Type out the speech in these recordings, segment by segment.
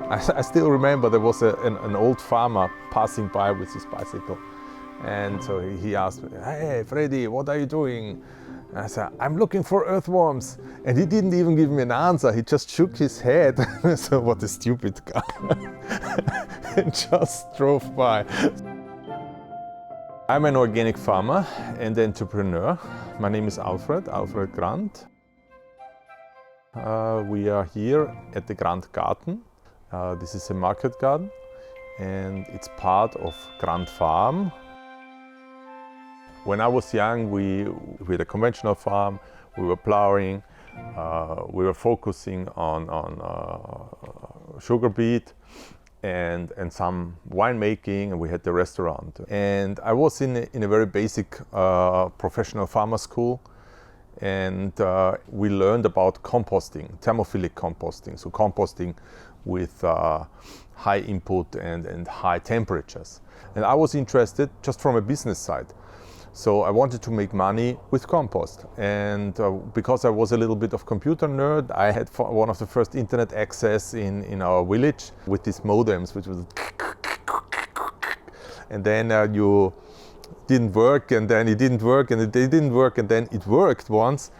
I still remember there was an old farmer passing by with his bicycle. And so he asked me, "Hey, Freddy, what are you doing?" And I said, "I'm looking for earthworms." And he didn't even give me an answer. He just shook his head. So what a stupid guy. And just drove by. I'm an organic farmer and entrepreneur. My name is Alfred Grant. We are here at the Grant Garden. This is a market garden and it's part of Grant Farm. When I was young, we had a conventional farm, we were plowing, we were focusing on sugar beet and some winemaking, and we had the restaurant. And I was in a very basic professional farmer school, and we learned about composting, thermophilic composting, so composting with high input and high temperatures. And I was interested just from a business side. So I wanted to make money with compost, and because I was a little bit of computer nerd, I had one of the first internet access in our village with these modems, which was and then you didn't work, and then it didn't work, and it didn't work, and then it worked once,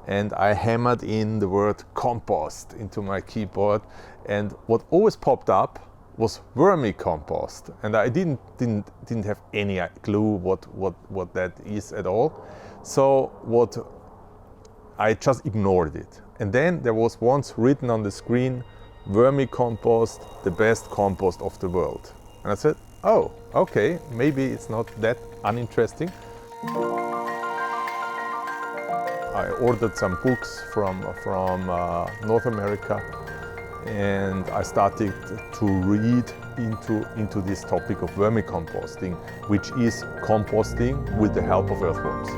and I hammered in the word compost into my keyboard, and what always popped up was vermicompost, and I didn't have any clue what that is at all. So I just ignored it. And then there was once written on the screen, vermicompost, the best compost of the world. And I said, oh, okay, maybe it's not that uninteresting. I ordered some books from North America, and I started to read into this topic of vermicomposting, which is composting with the help of earthworms.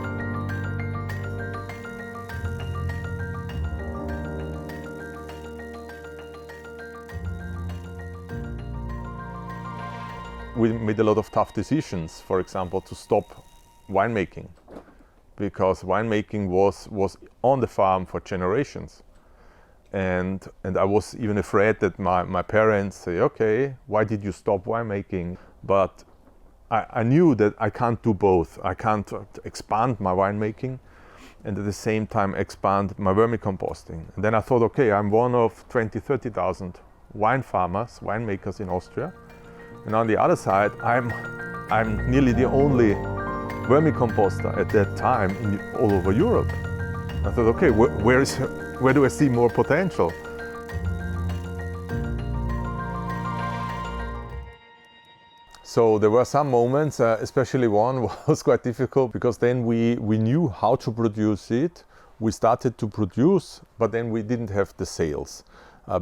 We made a lot of tough decisions, for example, to stop winemaking, because winemaking was on the farm for generations. And I was even afraid that my parents say, okay, why did you stop winemaking? But I knew that I can't do both. I can't expand my winemaking and at the same time expand my vermicomposting. And then I thought, okay, I'm one of 30,000 wine farmers, winemakers in Austria. And on the other side, I'm nearly the only vermicomposter at that time all over Europe. I thought, okay, where do I see more potential? So there were some moments, especially one was quite difficult, because then we knew how to produce it. We started to produce, but then we didn't have the sales.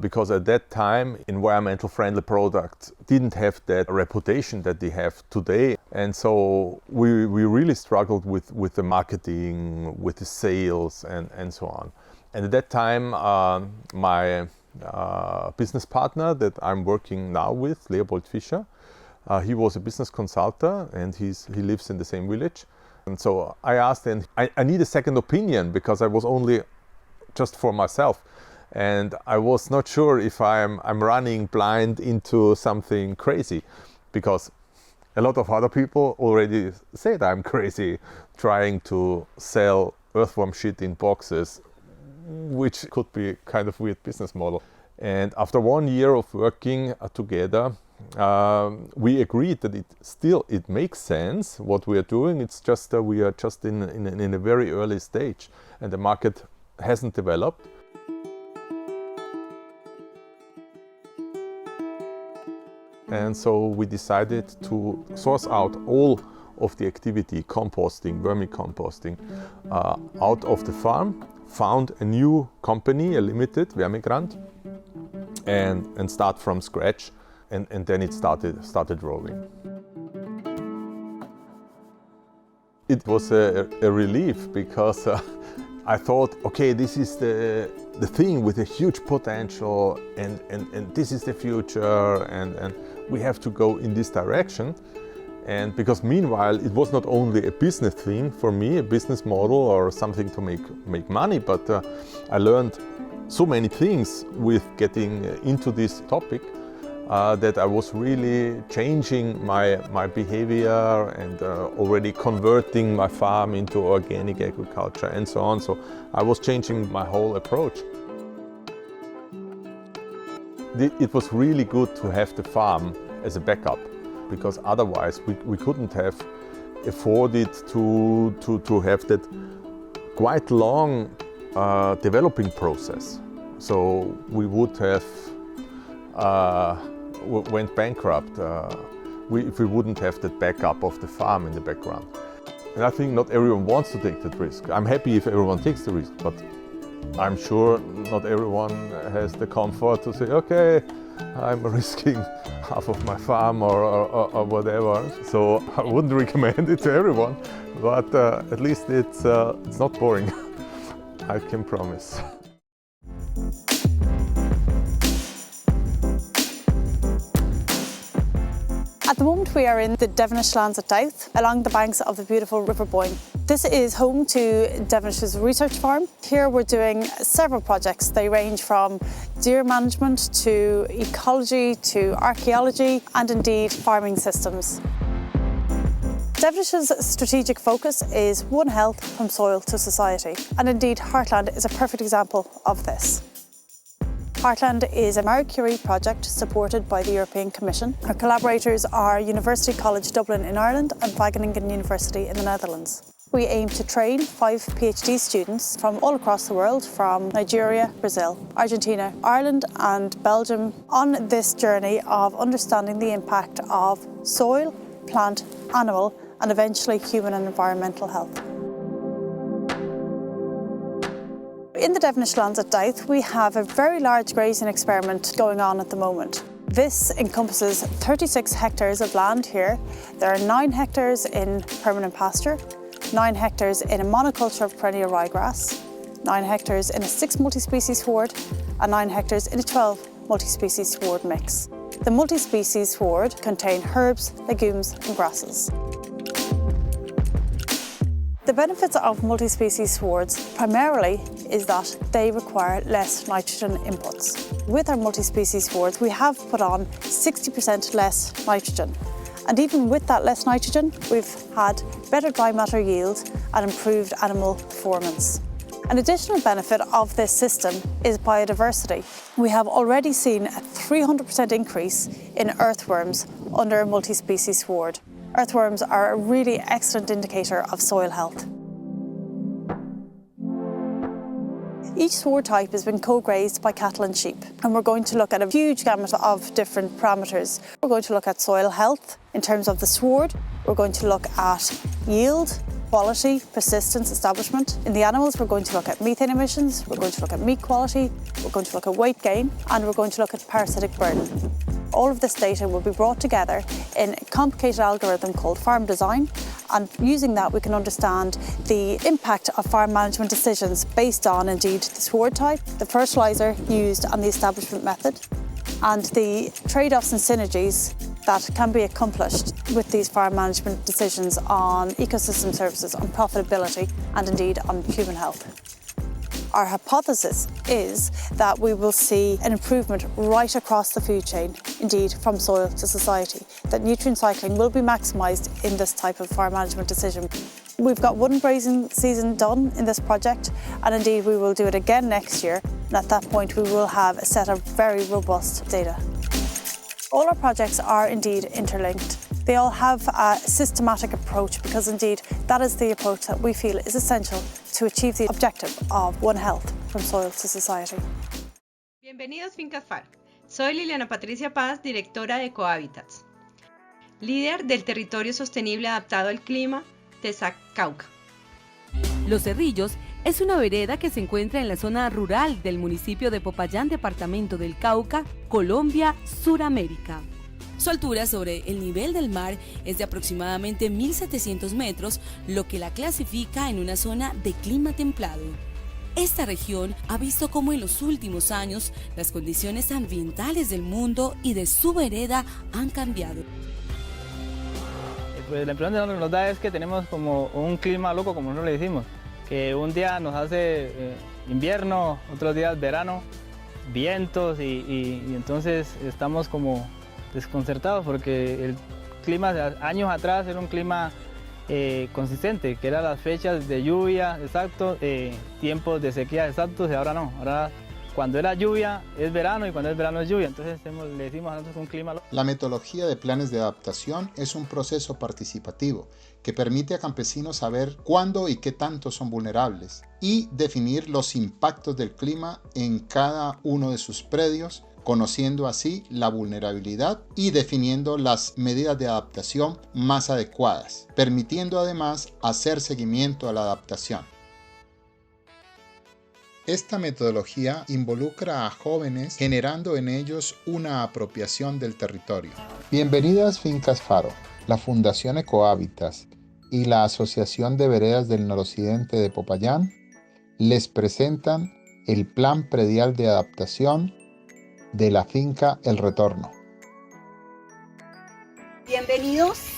Because at that time, environmental friendly products didn't have that reputation that they have today. And so we really struggled with the marketing, with the sales and so on. And at that time, my business partner that I'm working now with, Leopold Fischer, he was a business consultant, and he lives in the same village. And so I asked him, I need a second opinion, because I was only just for myself. And I was not sure if I'm running blind into something crazy, because a lot of other people already said I'm crazy trying to sell earthworm shit in boxes, which could be kind of weird business model. And after 1 year of working together, we agreed that it makes sense what we are doing. It's just we are just in a very early stage, and the market hasn't developed. And so we decided to source out all of the activity, composting, vermicomposting, out of the farm, found a new company, a limited, Vermigrant, and start from scratch, and then it started rolling. It was a relief, because I thought, okay, this is the thing with a huge potential, and this is the future, and we have to go in this direction. And because meanwhile, it was not only a business thing for me, a business model or something to make money, but I learned so many things with getting into this topic. that I was really changing my behavior and already converting my farm into organic agriculture and so on. So I was changing my whole approach. It was really good to have the farm as a backup, because otherwise we couldn't have afforded to have that quite long developing process. So we would have went bankrupt if we wouldn't have that backup of the farm in the background. And I think not everyone wants to take that risk. I'm happy if everyone takes the risk, but I'm sure not everyone has the comfort to say, okay, I'm risking half of my farm or whatever. So I wouldn't recommend it to everyone, but at least it's not boring. I can promise. At the moment we are in the Devonish lands at Douth, along the banks of the beautiful River Boyne. This is home to Devonish's research farm. Here we're doing several projects. They range from deer management to ecology to archaeology and indeed farming systems. Devonish's strategic focus is One Health from soil to society, and indeed Heartland is a perfect example of this. Heartland is a Marie Curie project supported by the European Commission. Our collaborators are University College Dublin in Ireland and Wageningen University in the Netherlands. We aim to train 5 PhD students from all across the world, from Nigeria, Brazil, Argentina, Ireland and Belgium, on this journey of understanding the impact of soil, plant, animal and eventually human and environmental health. In the Devonish lands at Douth, we have a very large grazing experiment going on at the moment. This encompasses 36 hectares of land here. There are 9 hectares in permanent pasture, 9 hectares in a monoculture of perennial ryegrass, 9 hectares in a 6 multi-species sward, and 9 hectares in a 12 multi-species sward mix. The multi-species sward contain herbs, legumes and grasses. The benefits of multi-species swards primarily is that they require less nitrogen inputs. With our multi-species swards, we have put on 60% less nitrogen. And even with that less nitrogen, we've had better dry matter yield and improved animal performance. An additional benefit of this system is biodiversity. We have already seen a 300% increase in earthworms under a multi-species sward. Earthworms are a really excellent indicator of soil health. Each sward type has been co-grazed by cattle and sheep, and we're going to look at a huge gamut of different parameters. We're going to look at soil health in terms of the sward. We're going to look at yield, quality, persistence, establishment. In the animals, we're going to look at methane emissions, we're going to look at meat quality, we're going to look at weight gain, and we're going to look at parasitic burden. All of this data will be brought together in a complicated algorithm called farm design, and using that we can understand the impact of farm management decisions based on indeed the sward type, the fertiliser used and the establishment method, and the trade-offs and synergies that can be accomplished with these farm management decisions on ecosystem services, on profitability and indeed on human health. Our hypothesis is that we will see an improvement right across the food chain, indeed from soil to society, that nutrient cycling will be maximised in this type of farm management decision. We've got one grazing season done in this project, and indeed we will do it again next year, and at that point we will have a set of very robust data. All our projects are indeed interlinked. They all have a systematic approach because indeed that is the approach that we feel is essential to achieve the objective of One Health from soil to society. Bienvenidos Fincas FAR. Soy Liliana Patricia Paz, directora de Ecohábitats, líder del Territorio Sostenible Adaptado al Clima, TESAC Cauca. Los Cerrillos es una vereda que se encuentra en la zona rural del municipio de Popayán, departamento del Cauca, Colombia, Suramérica. Su altura sobre el nivel del mar es de aproximadamente 1.700 metros, lo que la clasifica en una zona de clima templado. Esta región ha visto cómo en los últimos años las condiciones ambientales del mundo y de su vereda han cambiado. Pues la impresión que nos da es que tenemos como un clima loco, como nosotros le decimos, que un día nos hace invierno, otros días verano, vientos y entonces estamos como desconcertados porque el clima de años atrás era un clima consistente, que eran las fechas de lluvia exactos, tiempos de sequía exactos, y ahora no. Ahora cuando era lluvia es verano y cuando es verano es lluvia, entonces le decimos a nosotros un clima. La metodología de planes de adaptación es un proceso participativo que permite a campesinos saber cuándo y qué tanto son vulnerables y definir los impactos del clima en cada uno de sus predios, conociendo así la vulnerabilidad y definiendo las medidas de adaptación más adecuadas, permitiendo además hacer seguimiento a la adaptación. Esta metodología involucra a jóvenes generando en ellos una apropiación del territorio. Bienvenidas Fincas Faro, la Fundación Ecohábitats y la Asociación de Veredas del Noroccidente de Popayán les presentan el Plan Predial de Adaptación de la finca El Retorno. Bienvenidos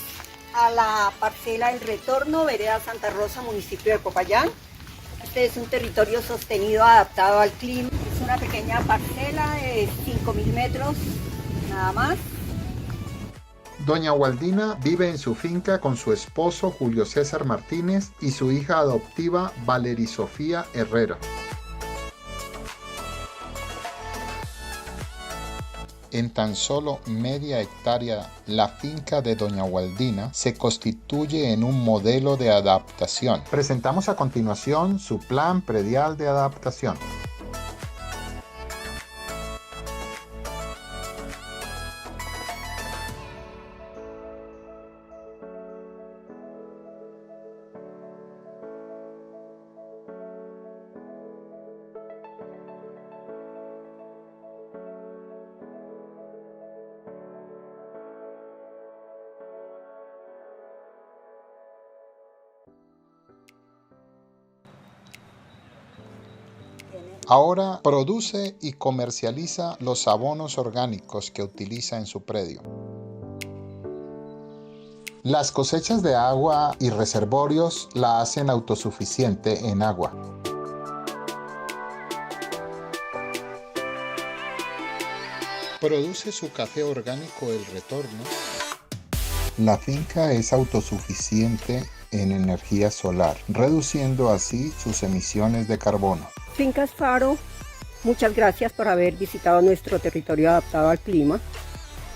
a la parcela El Retorno, vereda Santa Rosa, municipio de Popayán. Este es un territorio sostenido adaptado al clima. Es una pequeña parcela de 5.000 metros, nada más. Doña Waldina vive en su finca con su esposo Julio César Martínez y su hija adoptiva Valery Sofía Herrera. En tan solo media hectárea, la finca de Doña Waldina se constituye en un modelo de adaptación. Presentamos a continuación su plan predial de adaptación. Ahora produce y comercializa los abonos orgánicos que utiliza en su predio. Las cosechas de agua y reservorios la hacen autosuficiente en agua. Produce su café orgánico El Retorno. La finca es autosuficiente en energía solar, reduciendo así sus emisiones de carbono. Fincas Faro, muchas gracias por haber visitado nuestro territorio adaptado al clima.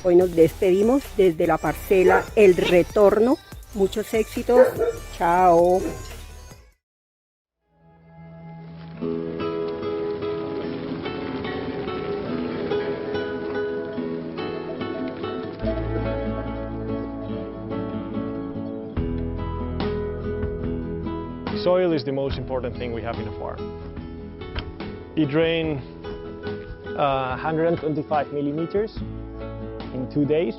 Hoy nos despedimos desde la parcela El Retorno. Muchos éxitos. Chao. Soil is the most important thing we have in a farm. It rained 125 millimeters in 2 days,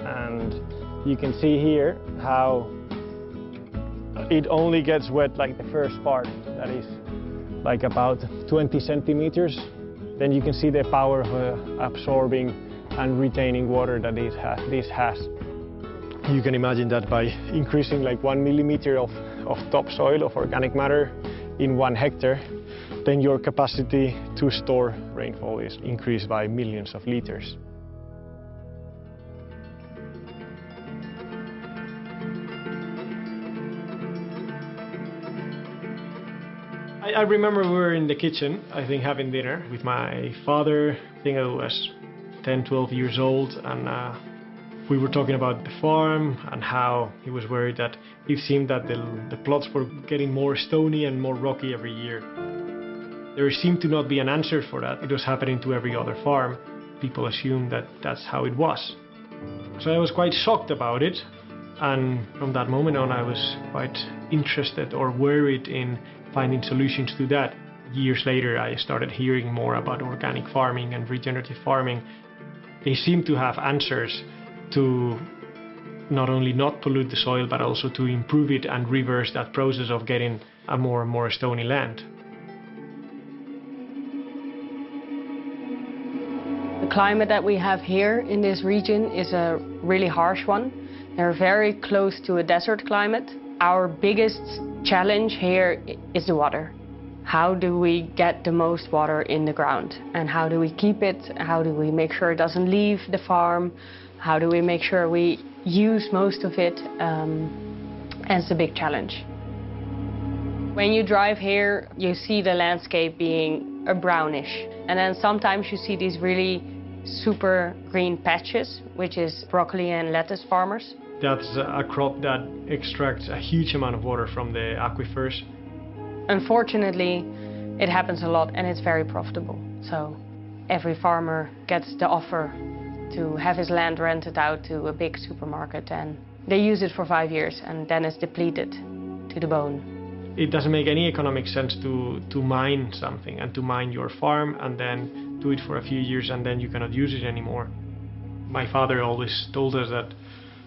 and you can see here how it only gets wet like the first part, that is like about 20 centimeters. Then you can see the power of absorbing and retaining water that this has. You can imagine that by increasing like 1 millimeter of topsoil, of organic matter in 1 hectare, then your capacity to store rainfall is increased by millions of liters. I remember we were in the kitchen, I think having dinner with my father. I think I was 10, 12 years old, and we were talking about the farm and how he was worried that it seemed that the plots were getting more stony and more rocky every year. There seemed to not be an answer for that. It was happening to every other farm. People assumed that that's how it was. So I was quite shocked about it, and from that moment on I was quite interested or worried in finding solutions to that. Years later I started hearing more about organic farming and regenerative farming. They seem to have answers to not only not pollute the soil, but also to improve it and reverse that process of getting a more and more stony land. The climate that we have here in this region is a really harsh one. They're very close to a desert climate. Our biggest challenge here is the water. how do we get the most water in the ground? And how do we keep it? How do we make sure it doesn't leave the farm? How do we make sure we use most of it? And it's a big challenge. When you drive here, you see the landscape being a brownish. And then sometimes you see these really super green patches, which is broccoli and lettuce farmers. That's a crop that extracts a huge amount of water from the aquifers. Unfortunately, it happens a lot and it's very profitable. So every farmer gets the offer to have his land rented out to a big supermarket, and they use it for 5 years and then it's depleted to the bone. It doesn't make any economic sense to mine something and to mine your farm and then do it for a few years and then you cannot use it anymore. My father always told us that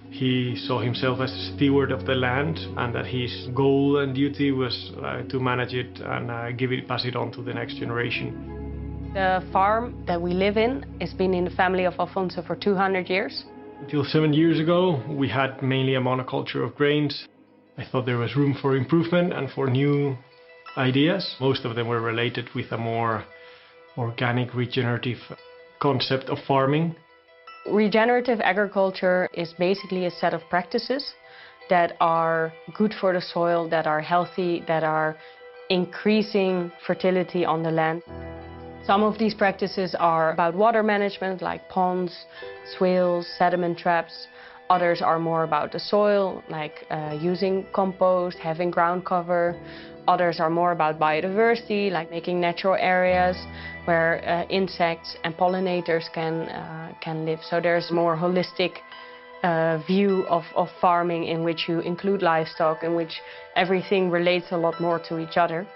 he saw himself as a steward of the land and that his goal and duty was to manage it and pass it on to the next generation. The farm that we live in has been in the family of Alfonso for 200 years. Until 7 years ago, we had mainly a monoculture of grains. I thought there was room for improvement and for new ideas. Most of them were related with a more organic, regenerative concept of farming. Regenerative agriculture is basically a set of practices that are good for the soil, that are healthy, that are increasing fertility on the land. Some of these practices are about water management, like ponds, swales, sediment traps. Others are more about the soil, like using compost, having ground cover. Others are more about biodiversity, like making natural areas where insects and pollinators can live. So there's a more holistic view of farming in which you include livestock, in which everything relates a lot more to each other.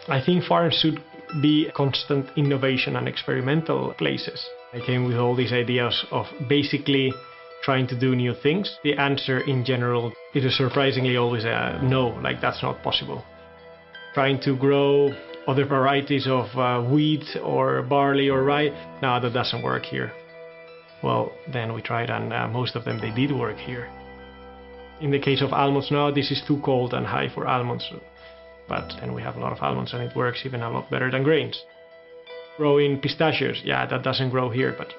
I think farms should be constant innovation and experimental places. I came with all these ideas of basically trying to do new things. The answer in general, it is surprisingly always a no, like that's not possible. Trying to grow other varieties of wheat or barley or rye, no, that doesn't work here. Well, then we tried and most of them, they did work here. In the case of almonds now, this is too cold and high for almonds, but then we have a lot of almonds and it works even a lot better than grains. Growing pistachios, yeah, that doesn't grow here, but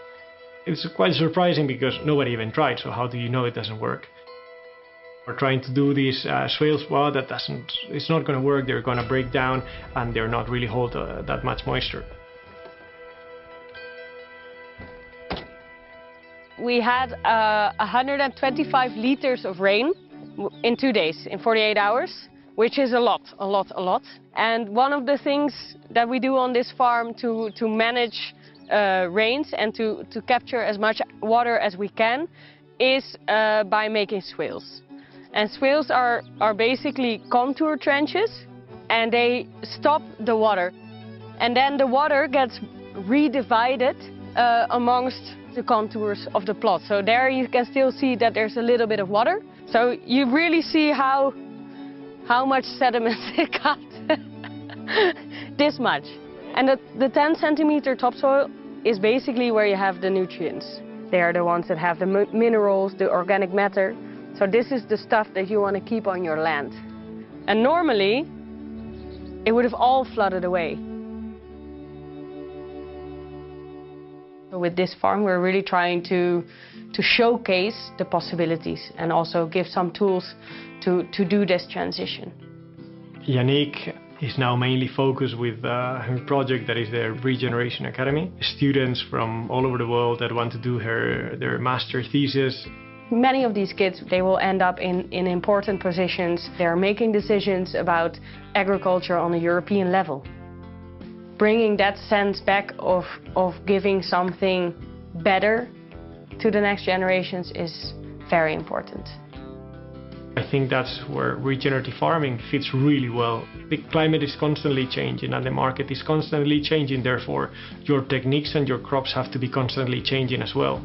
it's quite surprising because nobody even tried, so how do you know it doesn't work? We're trying to do these swales, well, it's not going to work, they're going to break down and they're not really hold that much moisture. We had 125 liters of rain in 2 days, in 48 hours, which is a lot. And one of the things that we do on this farm to manage rains and to capture as much water as we can is by making swales. And swales are basically contour trenches and they stop the water. And then the water gets redivided amongst the contours of the plot. So there you can still see that there's a little bit of water. So you really see how much sediment it got. This much. And the 10 centimeter topsoil is basically where you have the nutrients. They are the ones that have the minerals, the organic matter. So this is the stuff that you want to keep on your land. And normally, it would have all flooded away. So with this farm, we're really trying to showcase the possibilities and also give some tools to do this transition. Yannick is now mainly focused with her project that is the Regeneration Academy. Students from all over the world that want to do their master thesis. Many of these kids, they will end up in important positions. They're making decisions about agriculture on a European level. Bringing that sense back of giving something better to the next generations is very important. I think that's where regenerative farming fits really well. The climate is constantly changing and the market is constantly changing, therefore your techniques and your crops have to be constantly changing as well.